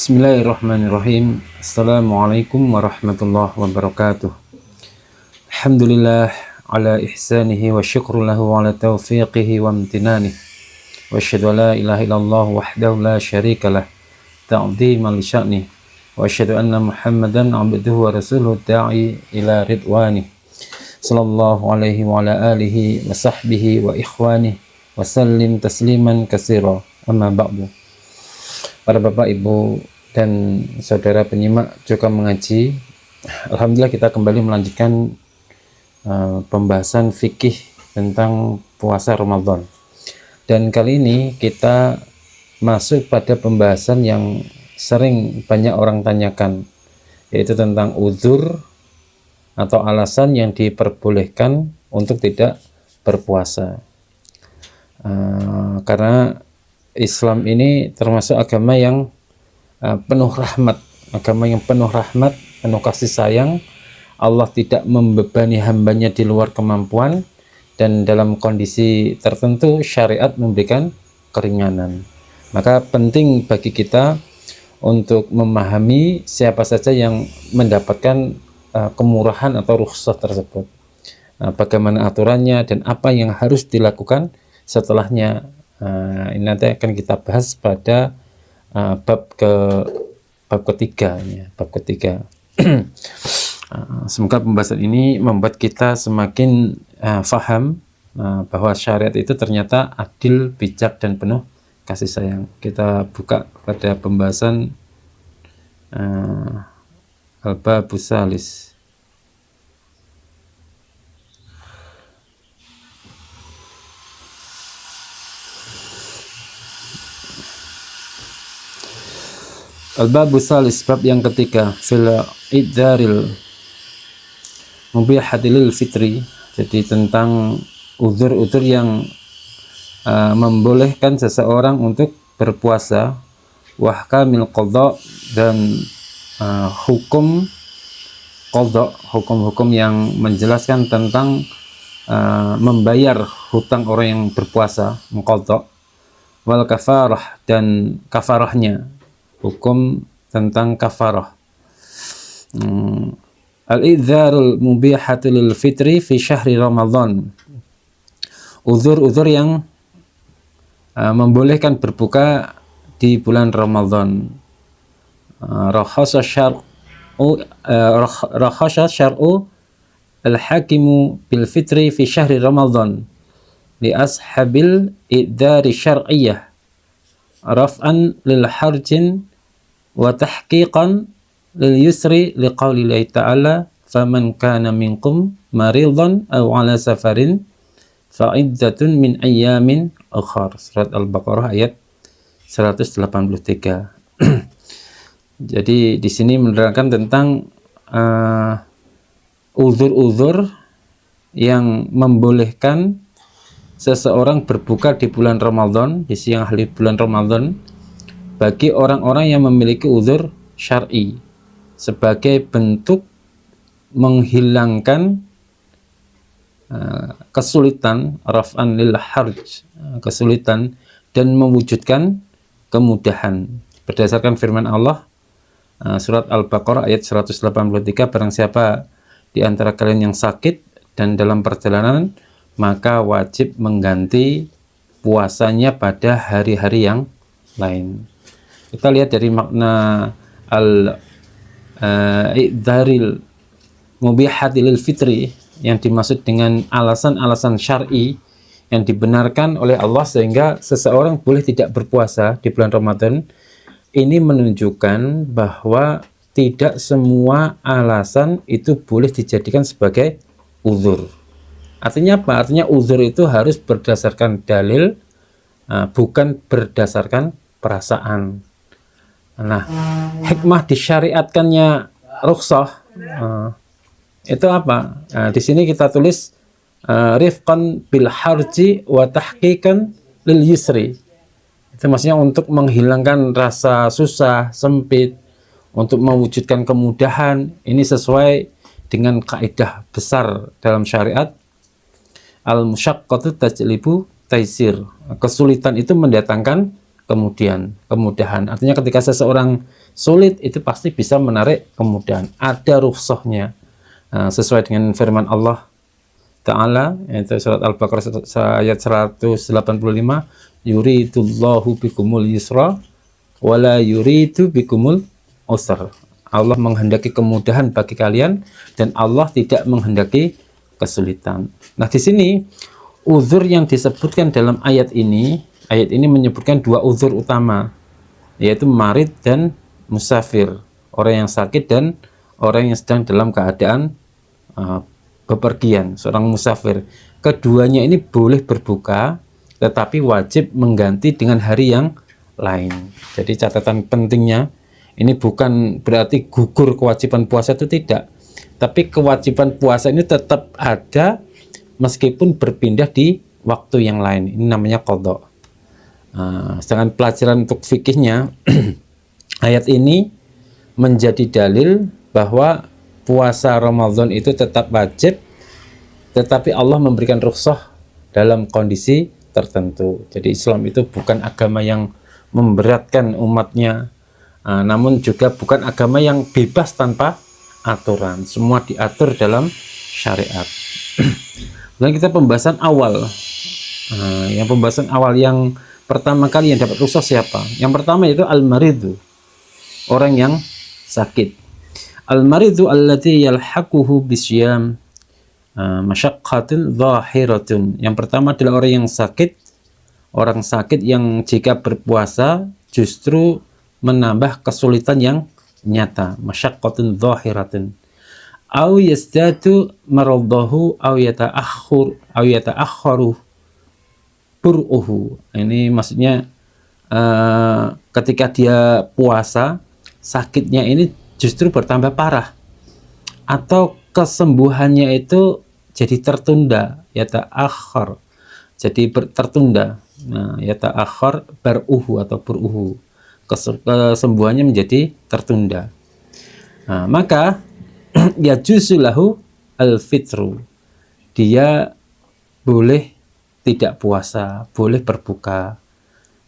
Bismillahirrahmanirrahim. Assalamualaikum warahmatullahi wabarakatuh. Alhamdulillah ala ihsanihi wa syukru lahu ala taufiqihi wa amtinanihi. Wa asyhadu an la ilaha illallah wahdahu la syarika lah ta'dhiman li sya'nih. Wa asyhadu anna Muhammadan abduhu wa rasuluhu da'i ila ridwanih. Sallallahu alaihi wa ala alihi wa sahbihi wa ikhwanih wa sallim tasliman katsira. Amma ba'du. Para bapak, ibu, dan saudara penyimak juga mengaji, alhamdulillah kita kembali melanjutkan pembahasan fikih tentang puasa Ramadan. Dan kali ini kita masuk pada pembahasan yang sering banyak orang tanyakan, yaitu tentang uzur atau alasan yang diperbolehkan untuk tidak berpuasa. Karena Islam ini termasuk agama yang penuh rahmat, penuh kasih sayang. Allah tidak membebani hambanya di luar kemampuan, dan dalam kondisi tertentu syariat memberikan keringanan. Maka penting bagi kita untuk memahami siapa saja yang mendapatkan kemurahan atau rukhsah tersebut, bagaimana aturannya dan apa yang harus dilakukan setelahnya. Ini nanti akan kita bahas pada bab ketiga. Semoga pembahasan ini membuat kita semakin faham bahwa syariat itu ternyata adil, bijak, dan penuh kasih sayang. Kita buka pada pembahasan Al-Babus Salis. Al-Babus Salis, bab yang ketiga, fil iddaril mubihadil fitri. Jadi tentang uzur-uzur yang membolehkan seseorang untuk berpuasa, wahkamil qadha, dan hukum qadha, hukum-hukum yang menjelaskan tentang membayar hutang orang yang berpuasa, mengqadha, wal kafarah, dan kafarahnya, hukum tentang kafarah. Al-idzarul mubihatu lil fitri fi syahri Ramadan. Uzur-uzur yang membolehkan berbuka di bulan Ramadan. Rakhasa syar'u al-hakimu bil fitri fi syahri Ramadan li ashabil idzari syar'iyyah raf'an lil harjin wa tahqiqan lil yusri liqaulillahi ta'ala faman kana minkum maridan aw ala safarin fa iddatun min ayyamin ukhar. Surat Al-Baqarah ayat 183. Jadi di sini menerangkan tentang uzur-uzur yang membolehkan seseorang berbuka di bulan Ramadan, di siang hari bulan Ramadan, bagi orang-orang yang memiliki uzur syar'i, sebagai bentuk menghilangkan kesulitan, raf'an lil harj, kesulitan, dan mewujudkan kemudahan. Berdasarkan firman Allah, surat Al-Baqarah ayat 183, barang siapa di antara kalian yang sakit dan dalam perjalanan, maka wajib mengganti puasanya pada hari-hari yang lain. Kita lihat dari makna al-idharil mubihati lil fitri, yang dimaksud dengan alasan-alasan syar'i yang dibenarkan oleh Allah sehingga seseorang boleh tidak berpuasa di bulan Ramadan. Ini menunjukkan bahwa tidak semua alasan itu boleh dijadikan sebagai uzur. Artinya apa? Artinya uzur itu harus berdasarkan dalil, bukan berdasarkan perasaan. Nah, hikmah disyariatkannya rukhsah itu apa? Di sini kita tulis rifqan bil harji wa tahqiqan lil yusri. Itu maksudnya untuk menghilangkan rasa susah, sempit, untuk mewujudkan kemudahan. Ini sesuai dengan kaidah besar dalam syariat, al-musyaqqatu tajlibu taisir. Kesulitan itu mendatangkan kemudahan. Artinya ketika seseorang sulit, itu pasti bisa menarik kemudahan. Ada rukhsahnya. Sesuai dengan firman Allah Ta'ala, yaitu surat Al-Baqarah ayat 185, yuridullahu bikumul yusra wala yuridu bikumul usra. Allah menghendaki kemudahan bagi kalian dan Allah tidak menghendaki kesulitan. Nah, di sini uzur yang disebutkan dalam ayat ini menyebutkan dua uzur utama, yaitu marid dan musafir, orang yang sakit dan orang yang sedang dalam keadaan bepergian, seorang musafir. Keduanya ini boleh berbuka, tetapi wajib mengganti dengan hari yang lain. Jadi catatan pentingnya, ini bukan berarti gugur kewajiban puasa, itu tidak. Tapi kewajiban puasa ini tetap ada meskipun berpindah di waktu yang lain. Ini namanya qadha. Sedangkan pelajaran untuk fikihnya, ayat ini menjadi dalil bahwa puasa Ramadan itu tetap wajib, tetapi Allah memberikan rukhsah dalam kondisi tertentu. Jadi Islam itu bukan agama yang memberatkan umatnya, namun juga bukan agama yang bebas tanpa aturan. Semua diatur dalam syariat. Dan kita pembahasan awal. Pembahasan awal yang pertama kali yang dapat rukhsah siapa? Yang pertama itu al-maridu, orang yang sakit. Al-maridu allati yalhaquhu bisyam masyaqqatun zahiratun. Yang pertama adalah orang yang sakit. Orang sakit yang jika berpuasa justru menambah kesulitan yang nyata, masyaqqatun zahiratun. Au yasdatu maradahu au yata'akhkharu bur'uhu. Ini maksudnya ketika dia puasa, sakitnya ini justru bertambah parah, atau kesembuhannya itu jadi tertunda, yata'akhkhar, jadi tertunda. Nah, yata'akhkhar bar'uhu atau bur'uhu, kesembuhannya menjadi tertunda. Nah, maka ya juzulahu al-fitru, dia boleh tidak puasa, boleh berbuka.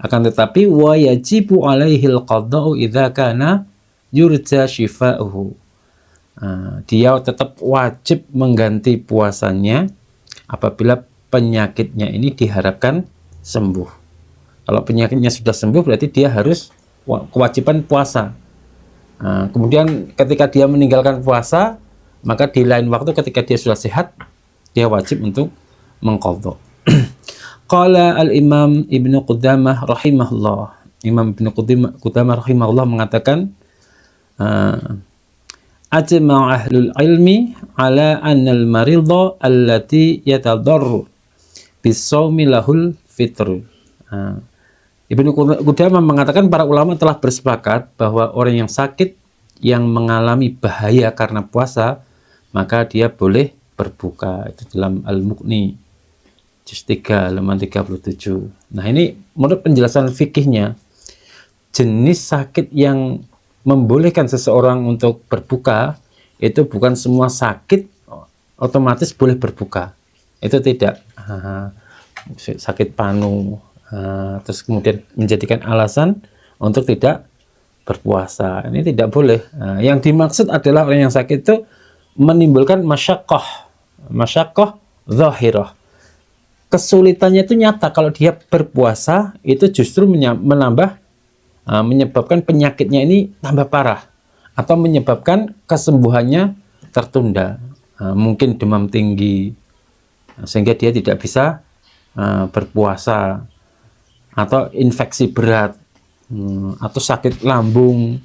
Akan tetapi wa yajibu alaihil qada'u idza kana yurja shifa'uhu. Dia tetap wajib mengganti puasanya apabila penyakitnya ini diharapkan sembuh. Kalau penyakitnya sudah sembuh, berarti dia harus kewajiban puasa. Kemudian ketika dia meninggalkan puasa, maka di lain waktu ketika dia sudah sehat, dia wajib untuk mengqadha. Qala al-Imam Ibnu Qudamah rahimahullah. Imam Ibnu Qudamah rahimahullah mengatakan, ajma'a ahlul ilmi ala anna al-maridha allati yatadarru bis-shaumi lahul fitr. Ibnu Qudamah mengatakan para ulama telah bersepakat bahwa orang yang sakit yang mengalami bahaya karena puasa, maka dia boleh berbuka. Itu dalam Al-Mughni juz 3 halaman 37. Nah, ini menurut penjelasan fikihnya, jenis sakit yang membolehkan seseorang untuk berbuka itu bukan semua sakit otomatis boleh berbuka. Itu tidak. Sakit panu terus kemudian menjadikan alasan untuk tidak berpuasa, ini tidak boleh. Yang dimaksud adalah orang yang sakit itu menimbulkan masyaqqah zahirah. Kesulitannya itu nyata. Kalau dia berpuasa itu justru menambah, menyebabkan penyakitnya ini tambah parah, atau menyebabkan kesembuhannya tertunda. Mungkin demam tinggi sehingga dia tidak bisa berpuasa, atau infeksi berat, atau sakit lambung,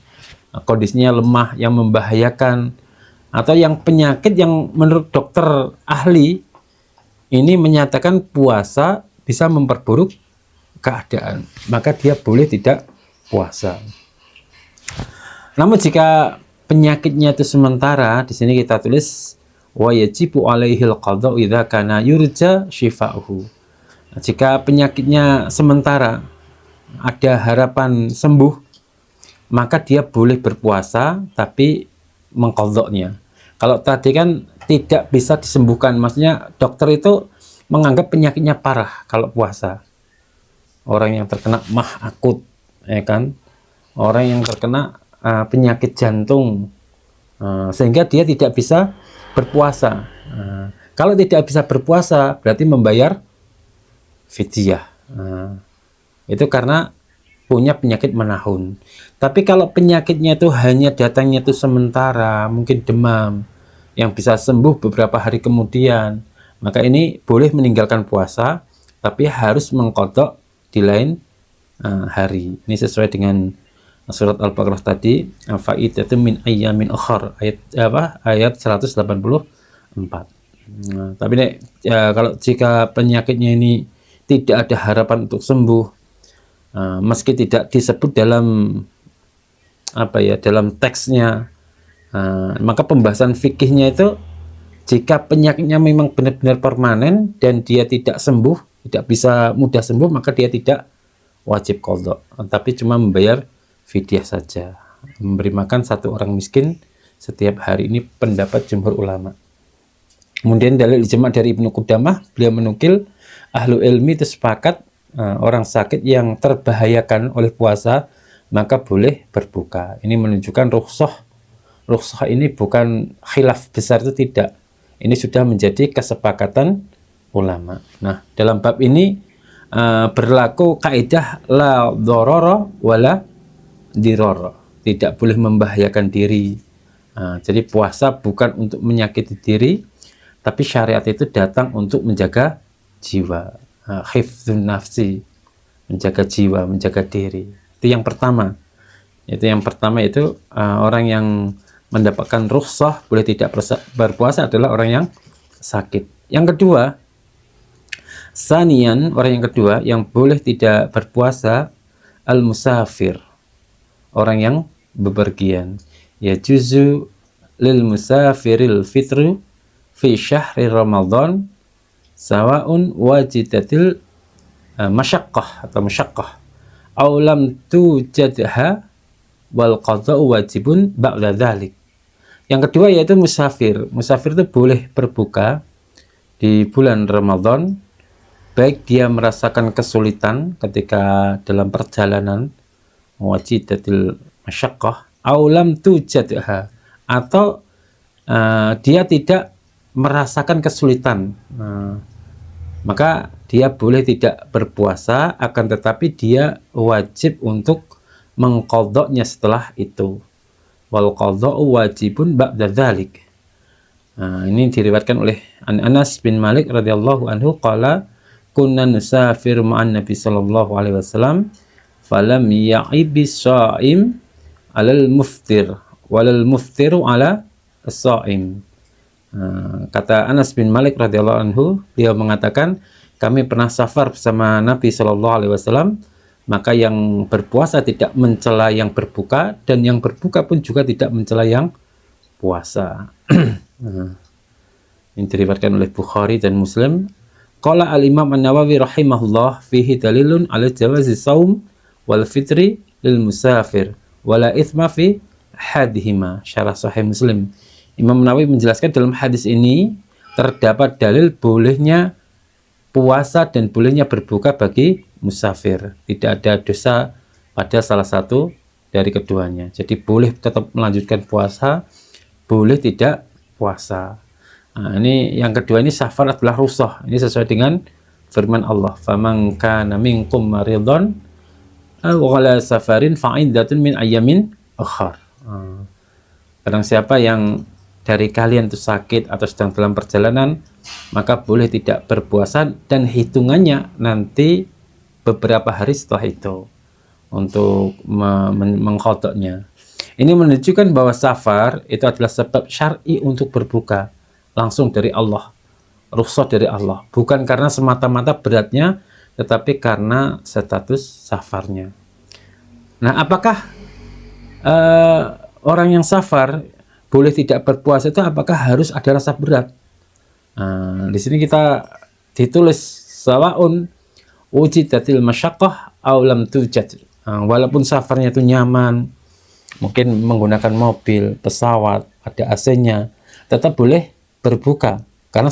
kondisinya lemah yang membahayakan, atau yang penyakit yang menurut dokter ahli ini menyatakan puasa bisa memperburuk keadaan, maka dia boleh tidak puasa. Namun jika penyakitnya itu sementara, di sini kita tulis wa yajibu alaihil qadha idza kana yurja shifa'uhu. Jika penyakitnya sementara, ada harapan sembuh, maka dia boleh berpuasa tapi mengqadhanya. Kalau tadi kan tidak bisa disembuhkan, maksudnya dokter itu menganggap penyakitnya parah kalau puasa. Orang yang terkena mah akut, ya kan? Orang yang terkena penyakit jantung, sehingga dia tidak bisa berpuasa. Kalau tidak bisa berpuasa berarti membayar fidyah. Itu karena punya penyakit menahun. Tapi kalau penyakitnya itu hanya datangnya itu sementara, mungkin demam yang bisa sembuh beberapa hari kemudian, maka ini boleh meninggalkan puasa, tapi harus mengqadha di lain hari. Ini sesuai dengan surat Al-Baqarah tadi, fa'iddatun min ayyamin ukhar, ayat 184. Tapi kalau jika penyakitnya ini tidak ada harapan untuk sembuh, meski tidak disebut dalam dalam teksnya, maka pembahasan fikihnya itu, jika penyakitnya memang benar-benar permanen dan dia tidak sembuh, tidak bisa mudah sembuh, maka dia tidak wajib qadha, tapi cuma membayar fidyah saja, memberi makan satu orang miskin setiap hari. Ini pendapat jumhur ulama. Kemudian dalil ijma' dari Ibnu Qudamah, beliau menukil ahlu ilmi itu sepakat, orang sakit yang terbahayakan oleh puasa maka boleh berbuka. Ini menunjukkan rukhsah. Rukhsah ini bukan khilaf besar, itu tidak. Ini sudah menjadi kesepakatan ulama. Nah, dalam bab ini berlaku kaidah la dharara wala dirara. Tidak boleh membahayakan diri. Jadi puasa bukan untuk menyakiti diri, tapi syariat itu datang untuk menjaga jiwa. Hifdzun nafsi, menjaga jiwa, menjaga diri. Itu yang pertama. Orang yang mendapatkan rukhsah boleh tidak berpuasa adalah orang yang sakit. Yang kedua, sanian, orang yang kedua yang boleh tidak berpuasa, al-musafir, orang yang bepergian. Ya juzu lil musafiril fitru fi syahri Ramadan sawaun wajidatil masyaqqah atau musyaqqah aw lam tujadha wal qada'u wajibun ba'da dzalik. Yang kedua yaitu musafir. Musafir itu boleh berbuka di bulan Ramadan, baik dia merasakan kesulitan ketika dalam perjalanan, wajidatil masyaqqah, aulam tujadha, atau dia tidak merasakan kesulitan, maka dia boleh tidak berpuasa, akan tetapi dia wajib untuk mengqadha'nya setelah itu. Wal qadha'u wajibun ba'da dzalik. Ini diriwayatkan oleh Anas bin Malik radhiyallahu anhu qala kunna nusafir ma'an Nabi sallallahu alaihi wasallam falam ya'ibis sha'im 'alal muftir walal muftiru 'ala as-sha'im. Kata Anas bin Malik radhiyallahu anhu, dia mengatakan kami pernah safar bersama Nabi sallallahu alaihi wasallam, maka yang berpuasa tidak mencela yang berbuka, dan yang berbuka pun juga tidak mencela yang puasa. Ini diriwayatkan oleh Bukhari dan Muslim. Qala al-Imam An-Nawawi rahimahullah fihi dalilun ala jawazi saum wal fitri lil musafir wala ithma fi hadhima. Syarah Sahih Muslim. Imam Nawawi menjelaskan dalam hadis ini terdapat dalil bolehnya puasa dan bolehnya berbuka bagi musafir. Tidak ada dosa pada salah satu dari keduanya. Jadi boleh tetap melanjutkan puasa, boleh tidak puasa. Ini yang kedua, ini safar adalah rukhsah. Ini sesuai dengan firman Allah, "Faman kana minkum maridhan aw ala safarin fa'iddatun min ayyamin ukhar." Barang siapa yang dari kalian itu sakit atau sedang dalam perjalanan, maka boleh tidak berpuasa dan hitungannya nanti beberapa hari setelah itu untuk mengqadha'nya. Ini menunjukkan bahwa safar itu adalah sebab syar'i untuk berbuka langsung dari Allah, rukhsah dari Allah, bukan karena semata-mata beratnya, tetapi karena status safarnya. Nah, apakah orang yang safar boleh tidak berpuasa itu apakah harus ada rasa berat? Di sini kita ditulis sawaun wujidatil masyaqqah aw lam tujad. Walaupun safarnya itu nyaman, mungkin menggunakan mobil, pesawat, ada AC-nya, tetap boleh berbuka karena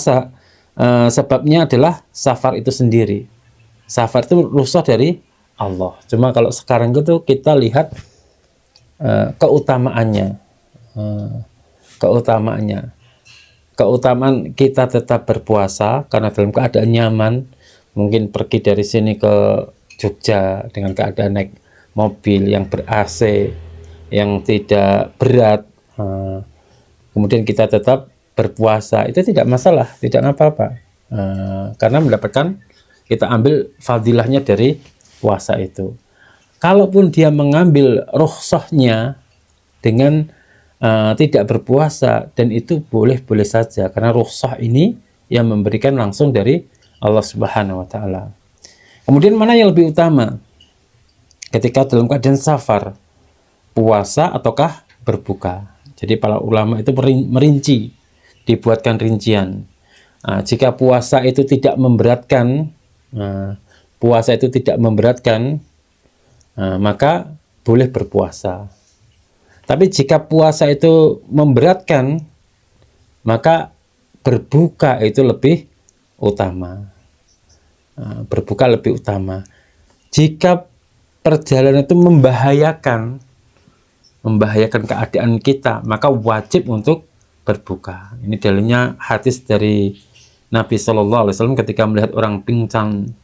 sebabnya adalah safar itu sendiri. Safar itu rukhsah dari Allah. Cuma kalau sekarang itu kita lihat keutamaannya. Keutamaan kita tetap berpuasa karena dalam keadaan nyaman, mungkin pergi dari sini ke Jogja dengan keadaan naik mobil yang ber-AC, yang tidak berat, kemudian kita tetap berpuasa, itu tidak masalah, tidak apa-apa, karena mendapatkan, kita ambil fadilahnya dari puasa itu. Kalaupun dia mengambil rukhsahnya dengan tidak berpuasa, dan itu boleh-boleh saja, karena rukhsah ini yang memberikan langsung dari Allah Subhanahu wa Ta'ala. Kemudian mana yang lebih utama ketika dalam keadaan safar, puasa ataukah berbuka? Jadi para ulama itu merinci, dibuatkan rincian. Jika puasa itu tidak memberatkan, maka boleh berpuasa. Tapi jika puasa itu memberatkan, maka berbuka itu lebih utama. Berbuka lebih utama. Jika perjalanan itu membahayakan keadaan kita, maka wajib untuk berbuka. Ini dalilnya hadis dari Nabi Shallallahu Alaihi Wasallam ketika melihat orang pingsan,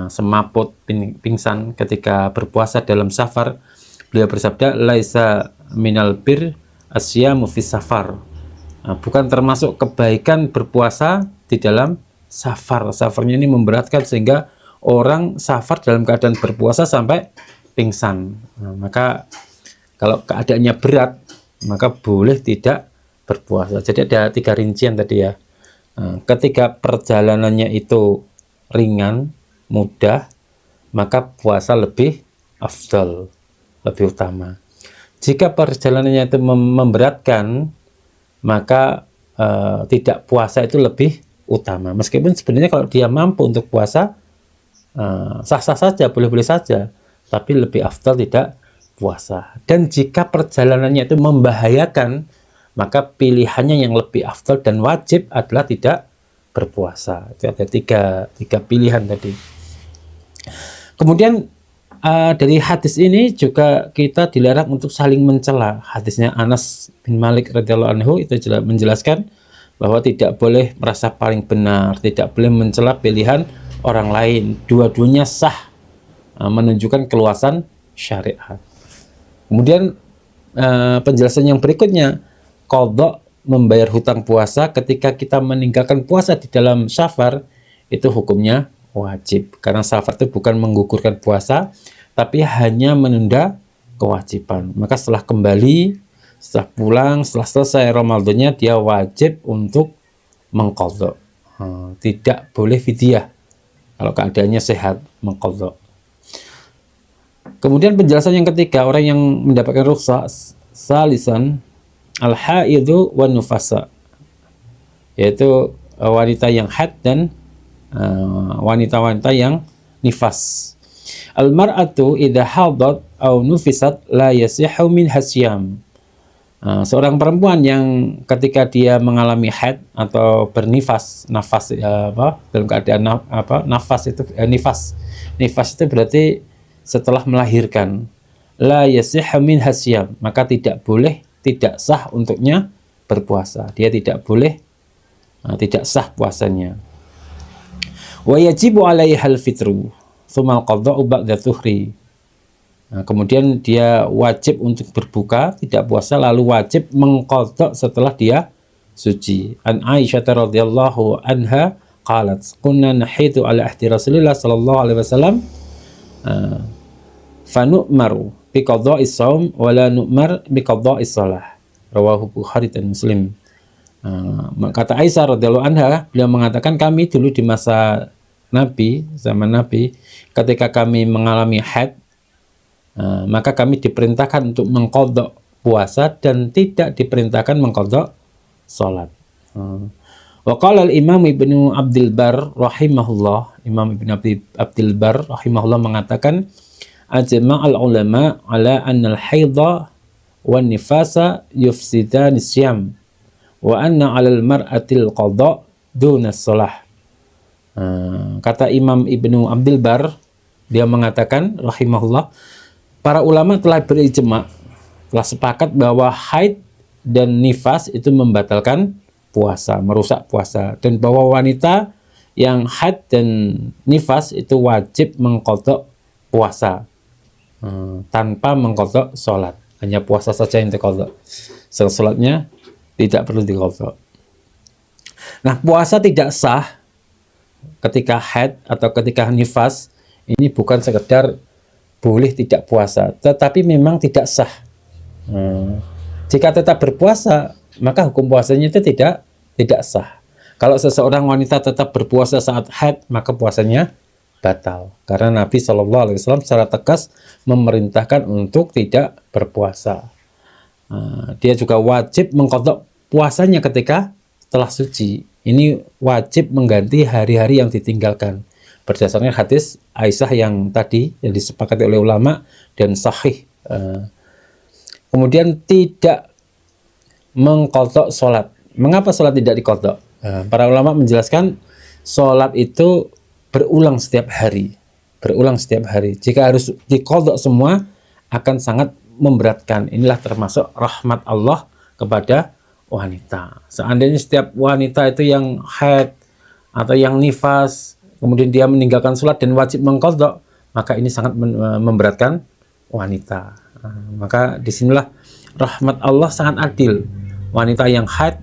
semaput, pingsan ketika berpuasa dalam safar. Beliau bersabda, laisa minal bir asyamu fis safar. Bukan termasuk kebaikan berpuasa di dalam safar. Safarnya ini memberatkan sehingga orang safar dalam keadaan berpuasa sampai pingsan. Maka kalau keadaannya berat, maka boleh tidak berpuasa. Jadi ada 3 rincian tadi ya. Ketika perjalanannya itu ringan, mudah, maka puasa lebih afdal, lebih utama. Jika perjalanannya itu memberatkan, maka tidak puasa itu lebih utama. Meskipun sebenarnya kalau dia mampu untuk puasa, sah-sah saja, boleh-boleh saja, tapi lebih afdal tidak puasa. Dan jika perjalanannya itu membahayakan, maka pilihannya yang lebih afdal dan wajib adalah tidak berpuasa. Itu ada tiga pilihan tadi. Kemudian dari hadis ini juga kita dilarang untuk saling mencela. Hadisnya Anas bin Malik radhiyallahu anhu itu menjelaskan bahwa tidak boleh merasa paling benar, tidak boleh mencela pilihan orang lain. Dua-duanya sah, menunjukkan keluasan syariat. Kemudian penjelasan yang berikutnya, qadha, membayar hutang puasa ketika kita meninggalkan puasa di dalam safar, itu hukumnya wajib. Karena safar itu bukan menggugurkan puasa, tapi hanya menunda kewajiban. Maka setelah kembali, setelah pulang, setelah selesai Ramadannya, dia wajib untuk mengqadha. Tidak boleh fidyah kalau keadaannya sehat, mengqadha. Kemudian penjelasan yang ketiga, orang yang mendapatkan rukhsah salisan al-haidu wan nufasa, yaitu wanita yang haid dan wanita-wanita yang nifas. Al-mar'atu idza hadat aw nufisat la yasihu min hasyam. Seorang perempuan yang ketika dia mengalami haid atau bernifas, dalam keadaan nafas itu nifas itu berarti setelah melahirkan, la yasihu min hasyam, maka tidak sah untuknya berpuasa. Dia tidak boleh, tidak sah puasanya. Wa yajibu 'alaihal fitru tsumma al-qadha'u ba'da zuhri. Kemudian dia wajib untuk berbuka, tidak puasa, lalu wajib mengqadha setelah dia suci. An Aisyah radhiyallahu anha qalat, kunna nahidu ala ahdi Rasulillah sallallahu alaihi wasallam fa nu'maru bi qadha'is shaum wa la nu'mar bi qadha'is shalah. Rawahu Bukhari dan Muslim. Kata Aisyah radhiyallahu anha, beliau mengatakan, kami dulu di masa Nabi, zaman Nabi, ketika kami mengalami haid, maka kami diperintahkan untuk mengqadha puasa dan tidak diperintahkan mengqadha salat. Wa qala al-Imam Ibnu Abdul Bar rahimahullah, Imam Ibnu Abdul Bar rahimahullah mengatakan, ajma'al ulama ala anna al-haidha wan nifasa yufsidani syam wa anna 'alal mar'atil qadha duna shalah. Kata Imam Ibnu Abdul Bar, dia mengatakan rahimahullah, para ulama telah berijma telah sepakat bahwa haid dan nifas itu membatalkan puasa, merusak puasa, dan bahwa wanita yang haid dan nifas itu wajib mengqadha puasa tanpa mengqadha sholat. Hanya puasa saja yang diqadha. Sholatnya tidak perlu diqadha. Nah, puasa tidak sah ketika haid atau ketika nifas ini bukan sekedar boleh tidak puasa, tetapi memang tidak sah. Jika tetap berpuasa, maka hukum puasanya itu tidak sah. Kalau seseorang wanita tetap berpuasa saat haid, maka puasanya batal. Karena Nabi SAW secara tegas memerintahkan untuk tidak berpuasa. Dia juga wajib mengqadha puasanya ketika telah suci. Ini wajib mengganti hari-hari yang ditinggalkan. Berdasarkan hadis Aisyah yang tadi yang disepakati oleh ulama dan sahih. Kemudian tidak mengqadha sholat. Mengapa sholat tidak diqadha? Para ulama menjelaskan sholat itu berulang setiap hari. Berulang setiap hari. Jika harus diqadha semua akan sangat memberatkan. Inilah termasuk rahmat Allah kepada wanita. Seandainya setiap wanita itu yang haid atau yang nifas, kemudian dia meninggalkan sholat dan wajib mengqadha, maka ini sangat memberatkan wanita. Maka disinilah rahmat Allah sangat adil. Wanita yang haid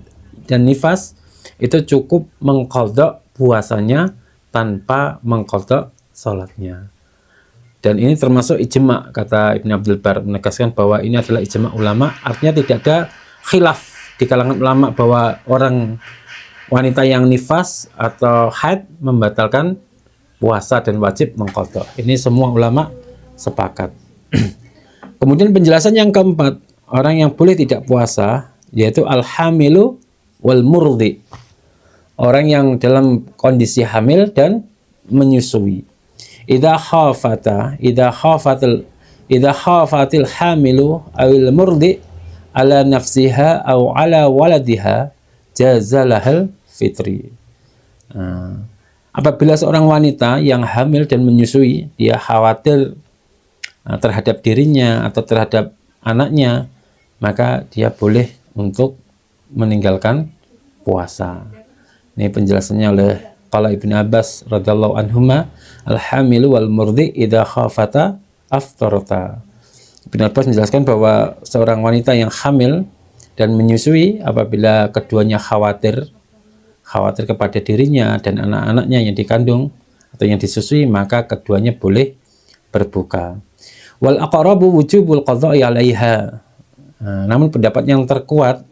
dan nifas itu cukup mengqadha puasanya tanpa mengqadha sholatnya. Dan ini termasuk ijma, kata Ibn Abdul Bar, menegaskan bahwa ini adalah ijma ulama. Artinya tidak ada khilaf di kalangan ulama bahwa orang wanita yang nifas atau haid membatalkan puasa dan wajib mengqadha. Ini semua ulama sepakat. Kemudian penjelasan yang keempat, orang yang boleh tidak puasa yaitu al-hamilu wal murdi. Orang yang dalam kondisi hamil dan menyusui. Idza khafatil hamilu awil murdi ala nafsiha aw ala waladiha jazalahal fitri. Apabila seorang wanita yang hamil dan menyusui, dia khawatir terhadap dirinya atau terhadap anaknya, maka dia boleh untuk meninggalkan puasa. Ini penjelasannya oleh qala Ibnu Abbas radhiyallahu anhuma, al-hamilu wal murdi idza khafata aftarata. Ibnu Abbas menjelaskan bahwa seorang wanita yang hamil dan menyusui, apabila keduanya khawatir kepada dirinya dan anak-anaknya yang dikandung atau yang disusui, maka keduanya boleh berbuka. Wal aqrabu wujubul qadha'i 'alaiha. Namun pendapat yang terkuat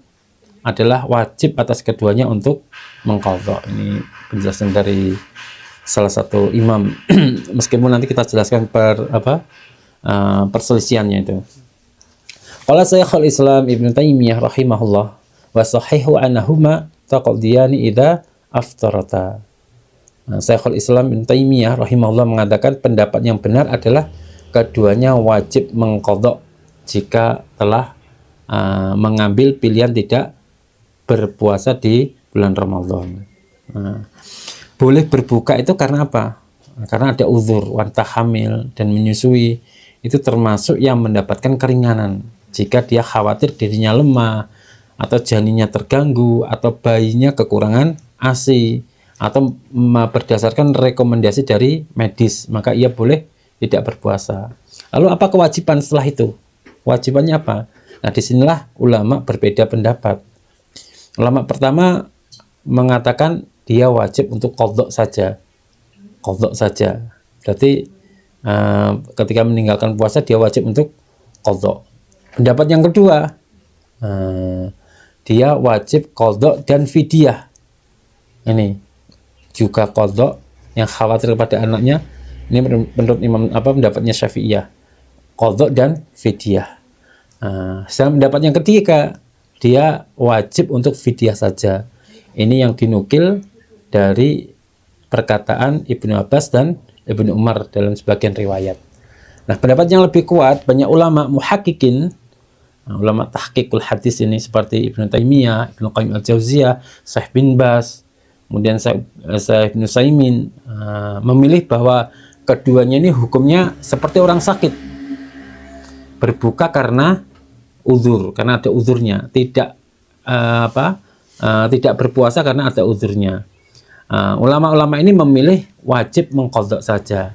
adalah wajib atas keduanya untuk mengqadha. Ini penjelasan dari salah satu imam. Meskipun nanti kita jelaskan perselisihannya itu. Qala Syekhul Islam Ibnu Taimiyah rahimahullah wa sahihu annahuma taqdiyani idza aftarata. Syekhul Islam Ibnu Taimiyah rahimahullah mengatakan pendapat yang benar adalah keduanya wajib mengqadha jika telah mengambil pilihan tidak berpuasa di bulan Ramadan. Boleh berbuka itu karena apa? Karena ada uzur, wanita hamil dan menyusui itu termasuk yang mendapatkan keringanan. Jika dia khawatir dirinya lemah, atau janinnya terganggu, atau bayinya kekurangan ASI, atau berdasarkan rekomendasi dari medis, maka ia boleh tidak berpuasa. Lalu apa kewajiban setelah itu? Kewajibannya apa? Nah, disinilah ulama berbeda pendapat. Ulama pertama mengatakan dia wajib untuk qadha saja. Qadha saja. Berarti ketika meninggalkan puasa dia wajib untuk qadha. Pendapat yang kedua, dia wajib qadha dan fidyah. Ini juga qadha yang khawatir kepada anaknya. Ini menurut pendapatnya Syafi'iyah. Qadha dan fidyah. Sedangkan pendapat yang ketiga, dia wajib untuk fidyah saja. Ini yang dinukil dari perkataan Ibnu Abbas dan Ibnu Umar dalam sebagian riwayat. Nah, pendapat yang lebih kuat, banyak ulama muhaqqiqin, ulama tahqiqul hadis ini seperti Ibnu Taimiyah, Ibnu Qayyim al-Jauziyah, Syekh bin Baz, kemudian Syekh Ibnu Utsaimin memilih bahwa keduanya ini hukumnya seperti orang sakit. Berbuka karena uzur karena ada uzurnya, tidak tidak berpuasa karena ada uzurnya. Ulama-ulama ini memilih wajib mengqadha saja,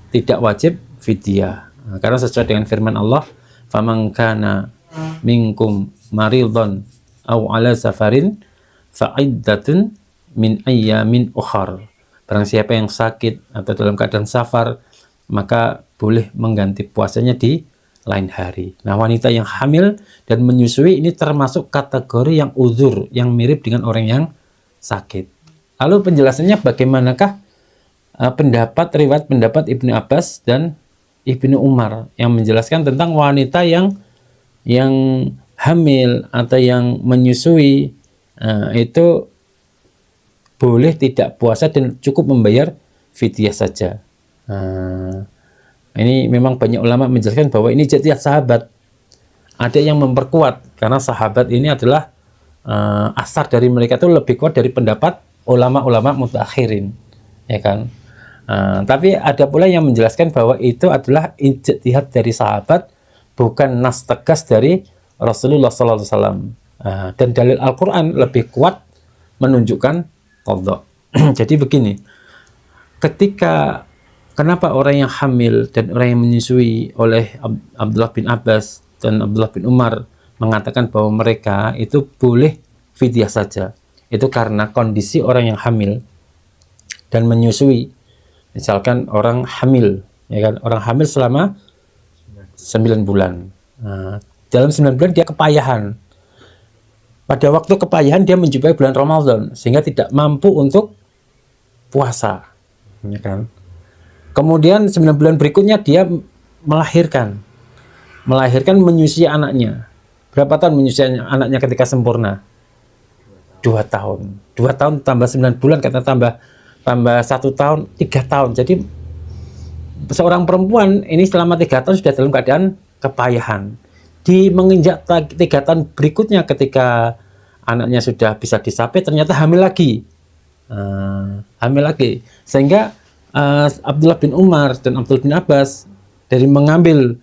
tidak wajib fidyah. Karena sesuai dengan firman Allah, "Faman kana minkum maridhan aw ala safarin fa'iddatun min ayyamin ukhar." Barang siapa yang sakit atau dalam keadaan safar, maka boleh mengganti puasanya di lain hari. Nah, wanita yang hamil dan menyusui ini termasuk kategori yang uzur, yang mirip dengan orang yang sakit. Lalu penjelasannya bagaimanakah riwayat pendapat Ibnu Abbas dan Ibnu Umar yang menjelaskan tentang wanita yang hamil atau yang menyusui itu boleh tidak puasa dan cukup membayar fidyah saja. Ini memang banyak ulama menjelaskan bahwa ini ijtihad sahabat. Ada yang memperkuat karena sahabat ini adalah asar dari mereka itu lebih kuat dari pendapat ulama-ulama mutakhirin, ya kan? Tapi ada pula yang menjelaskan bahwa itu adalah ijtihad dari sahabat, bukan nas tegas dari Rasulullah SAW. Dan dalil Al-Quran lebih kuat menunjukkan qadha. Jadi begini, kenapa orang yang hamil dan orang yang menyusui oleh Abdullah bin Abbas dan Abdullah bin Umar mengatakan bahwa mereka itu boleh fidyah saja? Itu karena kondisi orang yang hamil dan menyusui. Misalkan orang hamil, ya kan? Orang hamil selama 9 bulan. Dalam 9 bulan dia kepayahan. Pada waktu kepayahan dia menjumpai bulan Ramadan sehingga tidak mampu untuk puasa, ya kan? Kemudian 9 bulan berikutnya dia melahirkan menyusui anaknya. Berapa tahun menyusui anaknya ketika sempurna? 2 tahun. 2 tahun tambah 9 bulan, kata tambah 1 tahun, 3 tahun. Jadi seorang perempuan ini selama 3 tahun sudah dalam keadaan kepayahan. Di menginjak 3 tahun berikutnya ketika anaknya sudah bisa disapai, ternyata hamil lagi. Sehingga Abdullah bin Umar dan Abdullah bin Abbas dari mengambil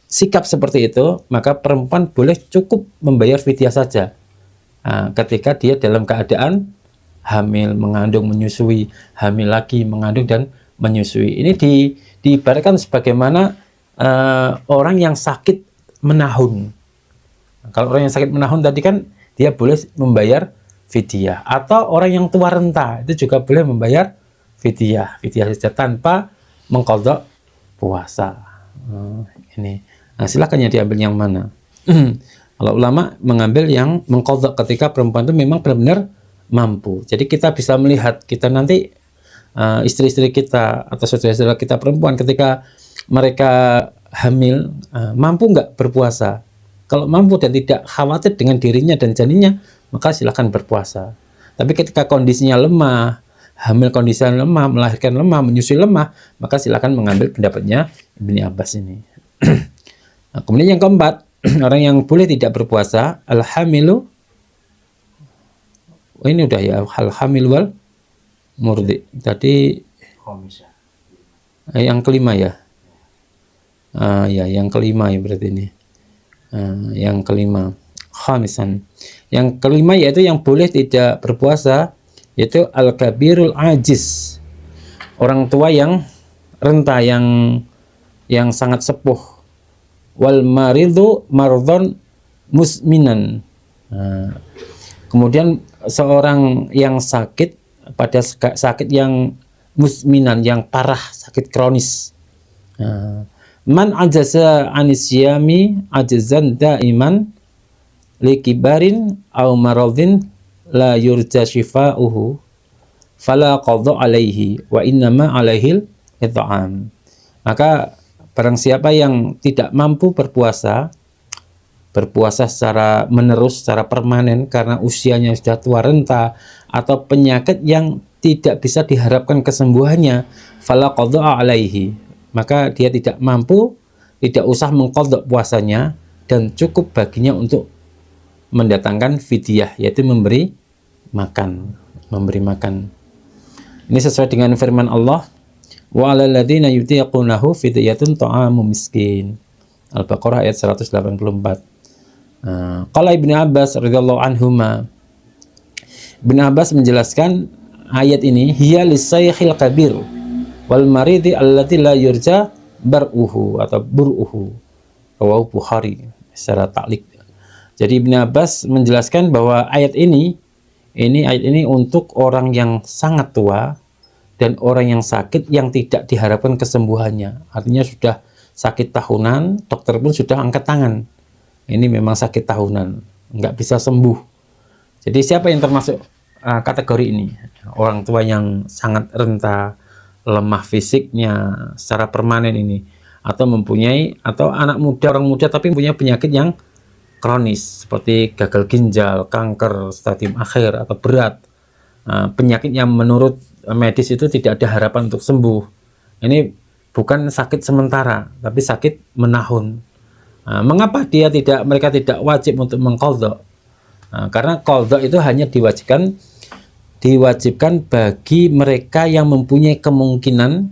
sikap seperti itu, maka perempuan boleh cukup membayar fidyah saja ketika dia dalam keadaan hamil, mengandung, menyusui, hamil lagi, mengandung dan menyusui. Ini diibaratkan sebagaimana orang yang sakit menahun. Kalau orang yang sakit menahun tadi kan dia boleh membayar fidyah, atau orang yang tua renta itu juga boleh membayar fidyah saja tanpa mengqadha puasa. Ini. Nah, silakan ya diambil yang mana. Kalau ulama mengambil yang mengqadha ketika perempuan itu memang benar-benar mampu. Jadi kita bisa melihat kita nanti istri-istri kita atau saudara-saudara kita perempuan ketika mereka hamil mampu nggak berpuasa. Kalau mampu dan tidak khawatir dengan dirinya dan janinnya, maka silakan berpuasa. Tapi ketika kondisinya lemah, hamil kondisinya lemah, melahirkan lemah, menyusui lemah, maka silakan mengambil pendapatnya Ibnu Abbas ini. Nah, kemudian yang keempat, orang yang boleh tidak berpuasa, al-hamilu. Ini udah ya, al-hamil wal murdi. Tadi yang kelima ya. Ya, yang kelima ya berarti ini. Yang kelima, khamisan. Yang kelima yaitu yang boleh tidak berpuasa, yaitu al-kabirul ajiz. Orang tua yang renta, yang sangat sepuh. Wal maridu mardhon musminan. Kemudian seorang yang sakit pada sakit yang musminan, yang parah, sakit kronis. Man ajaza anisyami ajazan daiman likibarin au maradhin la yurja shifa'uhu fala qadha alaihi wa innama alaihil it'am. Maka barang siapa yang tidak mampu berpuasa secara menerus, secara permanen karena usianya sudah tua renta atau penyakit yang tidak bisa diharapkan kesembuhannya, fala qadha alaihi, maka dia tidak mampu, tidak usah mengqadha puasanya dan cukup baginya untuk mendatangkan fidyah, yaitu memberi makan. Ini sesuai dengan firman Allah, wa 'alal ladzina yutiqunahu fidyatun ta'amu miskin. Al-Baqarah ayat 184. Qala Ibnu Abbas radhiyallahu anhuma, Ibnu Abbas menjelaskan ayat ini, hiya lisaykhil kabir wal maridi allati la yurja bar'uhu atau bur'uhu, rawahu Bukhari secara ta'liq. Jadi Ibnu Abbas menjelaskan bahwa ayat ini untuk orang yang sangat tua dan orang yang sakit yang tidak diharapkan kesembuhannya. Artinya sudah sakit tahunan, dokter pun sudah angkat tangan. Ini memang sakit tahunan, nggak bisa sembuh. Jadi siapa yang termasuk kategori ini? Orang tua yang sangat renta, lemah fisiknya secara permanen ini, atau anak muda, orang muda tapi punya penyakit yang kronis seperti gagal ginjal, kanker stadium akhir atau berat, penyakit yang menurut medis itu tidak ada harapan untuk sembuh. Ini bukan sakit sementara tapi sakit menahun. Mengapa mereka tidak wajib untuk mengqadha? Karena qadha itu hanya diwajibkan bagi mereka yang mempunyai kemungkinan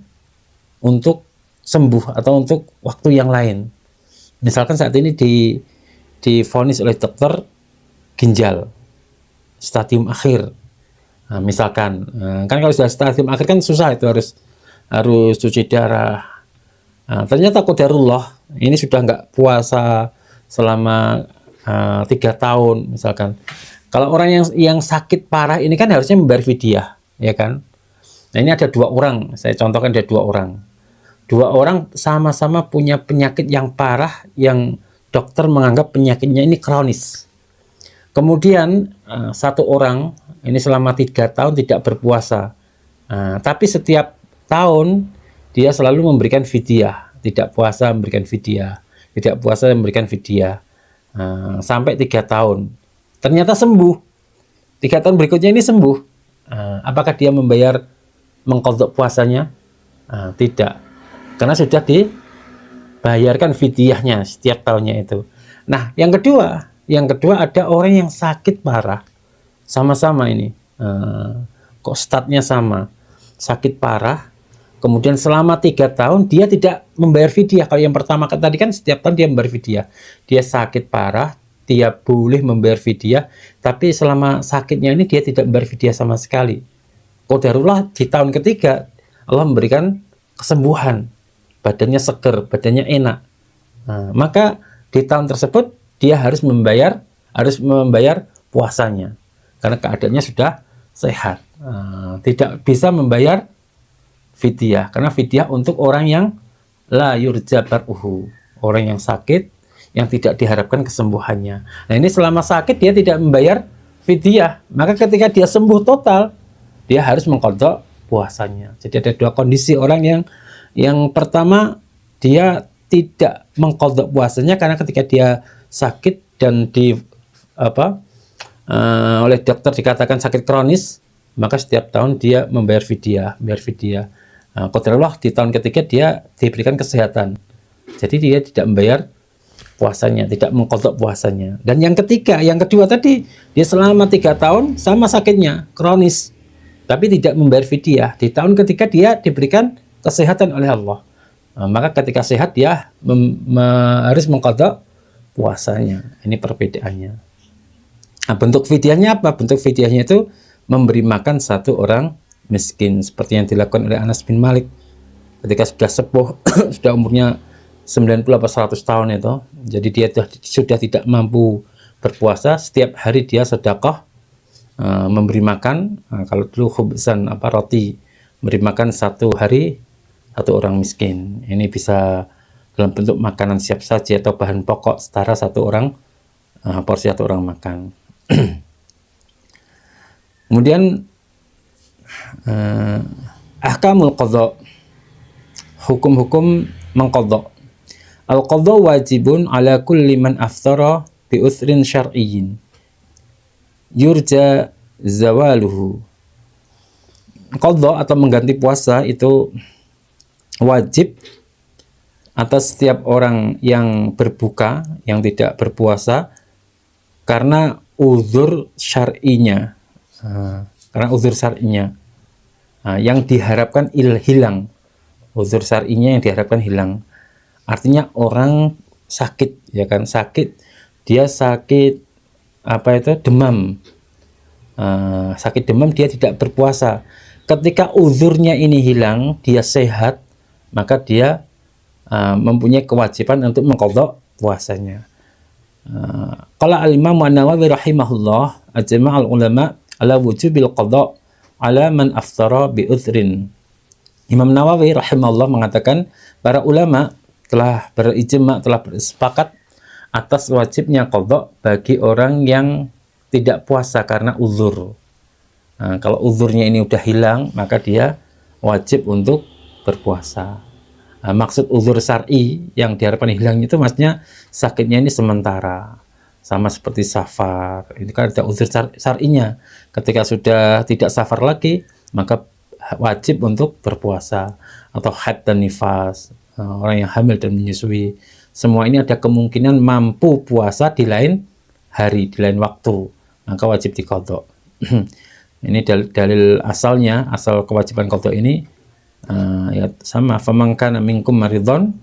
untuk sembuh atau untuk waktu yang lain. Misalkan saat ini divonis oleh dokter ginjal stadium akhir. Misalkan kan kalau sudah stadium akhir kan susah, itu harus cuci darah. Ternyata qadarullah ini sudah nggak puasa selama 3 tahun misalkan. Kalau orang yang sakit parah ini kan harusnya membayar fidyah, ya kan? Nah, ini ada 2 orang, saya contohkan ada 2 orang. 2 orang sama-sama punya penyakit yang parah yang dokter menganggap penyakitnya ini kronis. Kemudian 1 orang ini selama 3 tahun tidak berpuasa. Tapi setiap tahun dia selalu memberikan fidyah, tidak puasa memberikan fidyah, tidak puasa memberikan fidyah, sampai 3 tahun. Ternyata sembuh. 3 tahun berikutnya ini sembuh. Apakah dia mengqadha puasanya? Tidak. Karena sudah dibayarkan fidyahnya setiap tahunnya itu. Nah, yang kedua ada orang yang sakit parah. Sama-sama ini. Kok statnya sama. Sakit parah. Kemudian selama 3 tahun dia tidak membayar fidyah. Kalau yang pertama tadi kan setiap tahun dia membayar fidyah. Dia sakit parah, dia boleh membayar fidyah, tapi selama sakitnya ini dia tidak membayar fidyah sama sekali. Qadarullah di tahun ketiga Allah memberikan kesembuhan, badannya seger, badannya enak. Maka di tahun tersebut dia harus membayar puasanya karena keadaannya sudah sehat. Tidak bisa membayar fidyah karena fidyah untuk orang yang la yurja bar'uhu, orang yang sakit yang tidak diharapkan kesembuhannya. Nah, ini selama sakit dia tidak membayar fidyah, maka ketika dia sembuh total dia harus mengqadha puasanya. Jadi ada 2 kondisi orang yang pertama dia tidak mengqadha puasanya karena ketika dia sakit dan oleh dokter dikatakan sakit kronis, maka setiap tahun dia membayar fidyah. Qadarullah di tahun ketiga dia diberikan kesehatan, jadi dia tidak membayar puasanya, tidak mengqadha puasanya. Dan yang kedua tadi dia selama 3 tahun sama sakitnya kronis tapi tidak membayar fidyah. Di tahun ketiga dia diberikan kesehatan oleh Allah. Maka ketika sehat dia harus mengqadha puasanya. Ini perbedaannya. Nah, bentuk fidyahnya apa? Bentuk fidyahnya itu memberi makan 1 orang miskin seperti yang dilakukan oleh Anas bin Malik ketika sudah sepuh sudah umurnya 90 atau 100 tahun itu. Jadi dia sudah tidak mampu berpuasa, setiap hari dia sedekah, memberi makan, kalau dulu khubzan roti, memberi makan 1 hari 1 orang miskin. Ini bisa dalam bentuk makanan siap saji atau bahan pokok setara 1 orang porsi 1 orang makan. Kemudian ahkamul qadha, hukum-hukum mengqadha. Al-qadha wajibun ala kulli man aftara bi uthrin syar'iyyin yurja zawaluhu. Qadha atau mengganti puasa itu wajib atas setiap orang yang berbuka, yang tidak berpuasa karena uzur syar'inya. Karena uzur syar'inya yang diharapkan hilang. Uzur syar'inya yang diharapkan hilang. Artinya orang sakit, ya kan, sakit, dia sakit apa itu, demam. Sakit demam dia tidak berpuasa. Ketika uzurnya ini hilang, dia sehat, maka dia mempunyai kewajiban untuk mengqadha puasanya. Qala al-Imam An-Nawawi rahimahullah, ajma'al ulama ala wujubil qadha ala man aftara bi udzrin. Imam Nawawi rahimahullah mengatakan para ulama telah berijma', telah bersepakat atas wajibnya qadha bagi orang yang tidak puasa karena uzur. Kalau uzurnya ini udah hilang, maka dia wajib untuk berpuasa. Maksud uzur syar'i yang diharapkan hilang itu maksudnya sakitnya ini sementara, sama seperti safar. Ini kan ada uzur syar'inya. Ketika sudah tidak safar lagi, maka wajib untuk berpuasa. Atau haid dan nifas, orang yang hamil dan menyusui, semua ini ada kemungkinan mampu puasa di lain hari, di lain waktu, maka wajib diqadha. Ini dalil asalnya, asal kewajiban qadha ini ya sama, faman kana minkum maridhan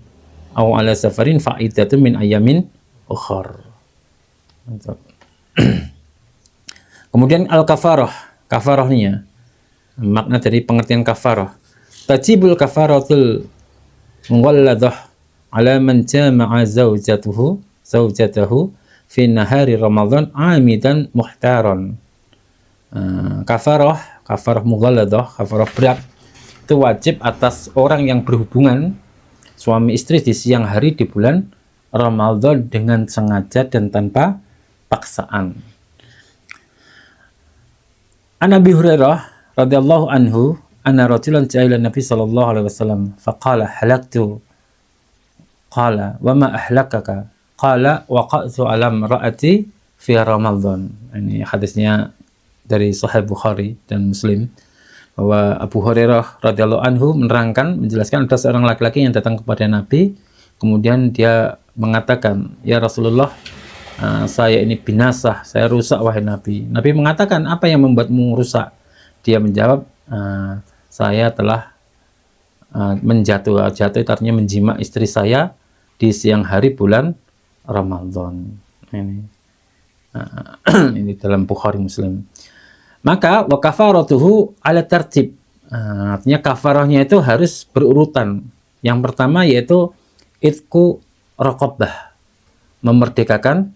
aw ala safarin fa iddatun min ayamin ukhar. Kemudian al-kafarah, kafarahnya, makna dari pengertian kafarah, tajibul kafaratul mughalladah ala man jama'a zawjatahu fi nahari Ramadan amidan muhtaran. Kafarah mughalladah, kafarah berat, itu wajib atas orang yang berhubungan suami istri di siang hari di bulan Ramadan dengan sengaja dan tanpa paksaan. An Abi Hurairah radhiyallahu anhu anna rajulan ja'a ila Nabi sallallahu alaihi wasallam faqala halaktu, qala wa ma ahlakaka, qala waqa'tu ala imra'ati fi Ramadan. Ini hadisnya dari Sahih Bukhari dan Muslim, bahwa Abu Hurairah radhiyallahu anhu menerangkan, menjelaskan ada seorang laki-laki yang datang kepada Nabi, kemudian dia mengatakan, ya Rasulullah, saya ini binasah, saya rusak wahai Nabi. Nabi mengatakan, apa yang membuatmu rusak? Dia menjawab, saya telah jatuh itu artinya menjima istri saya di siang hari bulan Ramadan. Ini dalam Bukhari Muslim. Maka wa kafaratuhu ala tartib, artinya kafarahnya itu harus berurutan. Yang pertama yaitu itqu raqabah, memerdekakan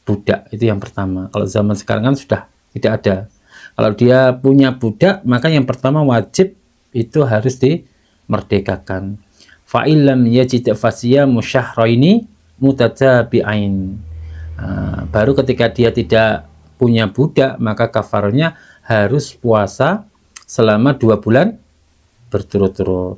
budak, itu yang pertama. Kalau zaman sekarang kan sudah tidak ada. Kalau dia punya budak, maka yang pertama wajib itu harus dimerdekakan. Fa illam yajid fasiyamu syahraini mutatabi'ain. Baru ketika dia tidak punya budak, maka kafarnya harus puasa selama 2 bulan berturut-turut.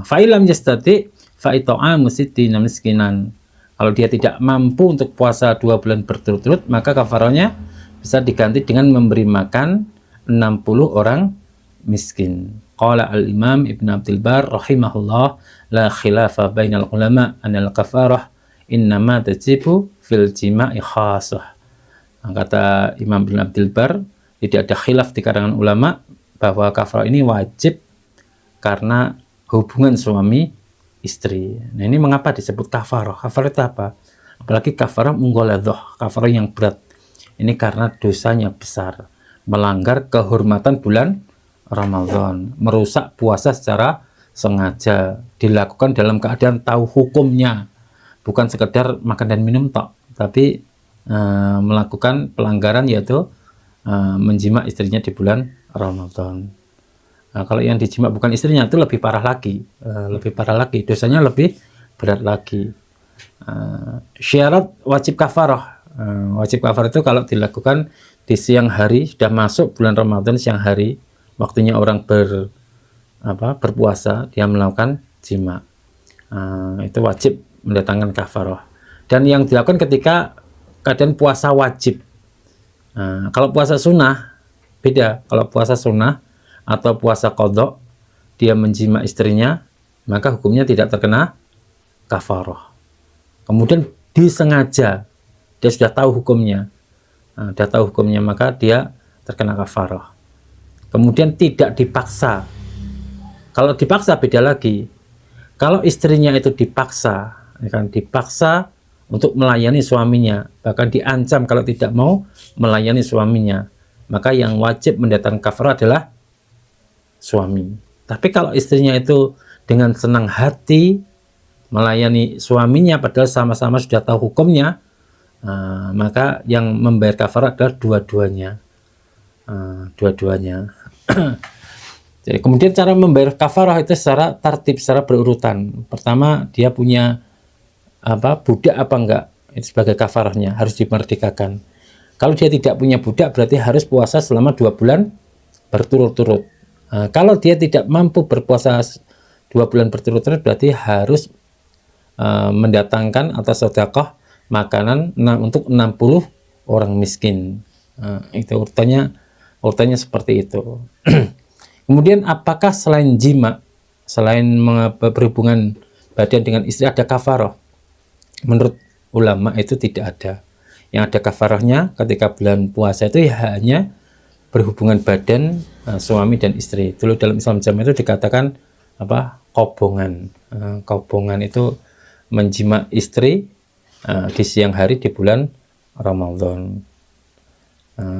Fa'ilam yastati fa'ita'amu sittina miskinan. Kalau dia tidak mampu untuk puasa 2 bulan berturut-turut, maka kafarnya bisa diganti dengan memberi makan 60 orang miskin. Qala al-Imam Ibn Abdul Bar rahimahullah, la khilafa bainal ulama anal kafarah innama tajibu fil jima'i khasah. Kata Imam Ibn Abdul Bar, tidak ada khilaf di kalangan ulama bahwa kafarah ini wajib karena hubungan suami istri. Nah, ini mengapa disebut kafarah? Kafarah itu apa? Apalagi kafarah mughaladhah, kafarah yang berat. Ini karena dosanya besar, melanggar kehormatan bulan Ramadan, merusak puasa secara sengaja, dilakukan dalam keadaan tahu hukumnya, bukan sekedar makan dan minum tok, tapi melakukan pelanggaran, yaitu menjima istrinya di bulan Ramadan. Kalau yang dijima bukan istrinya itu lebih parah lagi, dosanya lebih berat lagi. Syarat wajib kafarah, wajib kafarah itu kalau dilakukan di siang hari, sudah masuk bulan Ramadan siang hari, waktunya orang berpuasa, dia melakukan jima, itu wajib mendatangkan kafarah. Dan yang dilakukan ketika keadaan puasa wajib. Kalau puasa sunnah beda. Kalau puasa sunnah atau puasa qadha, dia menjima istrinya, maka hukumnya tidak terkena kafarah. Kemudian disengaja, dia sudah tahu hukumnya, maka dia terkena kafarah. Kemudian tidak dipaksa. Kalau dipaksa beda lagi. Kalau istrinya itu dipaksa, dipaksa untuk melayani suaminya, bahkan diancam kalau tidak mau melayani suaminya, maka yang wajib mendatangkan kafarah adalah suami. Tapi kalau istrinya itu dengan senang hati melayani suaminya padahal sama-sama sudah tahu hukumnya, maka yang membayar kafarah adalah dua-duanya. Dua-duanya. Jadi kemudian cara membayar kafarah itu secara tertib, secara berurutan. Pertama, dia punya budak apa enggak, itu sebagai kafarahnya harus dimerdekakan. Kalau dia tidak punya budak, berarti harus puasa selama 2 bulan berturut-turut. Kalau dia tidak mampu berpuasa 2 bulan berturut-turut, berarti harus mendatangkan atau sedekah makanan untuk 60 orang miskin. Itu urutannya seperti itu. Kemudian apakah selain jima, selain berhubungan badan dengan istri ada kafarah? Menurut ulama itu tidak ada. Yang ada kafarahnya ketika bulan puasa itu ya hanya berhubungan badan suami dan istri. Dulu dalam Islam jama itu dikatakan kobongan. Kobongan itu menjima istri di siang hari di bulan Ramadan.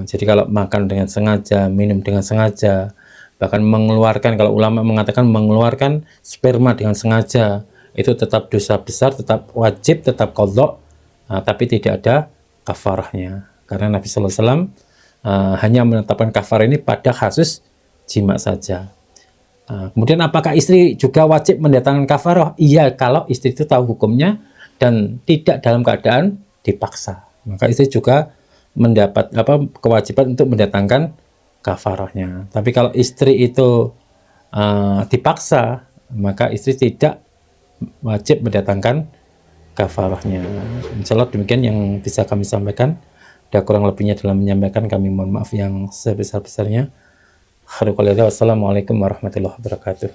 Jadi kalau makan dengan sengaja, minum dengan sengaja, bahkan mengeluarkan, kalau ulama mengatakan mengeluarkan sperma dengan sengaja, itu tetap dosa besar, tetap wajib, tetap qadha, tapi tidak ada kafarahnya. Karena Nabi sallallahu alaihi wasallam hanya menetapkan kafarah ini pada kasus jima saja. Kemudian apakah istri juga wajib mendatangkan kafarah? Iya, kalau istri itu tahu hukumnya dan tidak dalam keadaan dipaksa, maka istri juga mendapat kewajiban untuk mendatangkan kafarahnya. Tapi kalau istri itu dipaksa, maka istri tidak wajib mendatangkan kafarahnya. Insya Allah demikian yang bisa kami sampaikan. Ada kurang lebihnya dalam menyampaikan, kami mohon maaf yang sebesar-besarnya. Wassalamualaikum warahmatullahi wabarakatuh.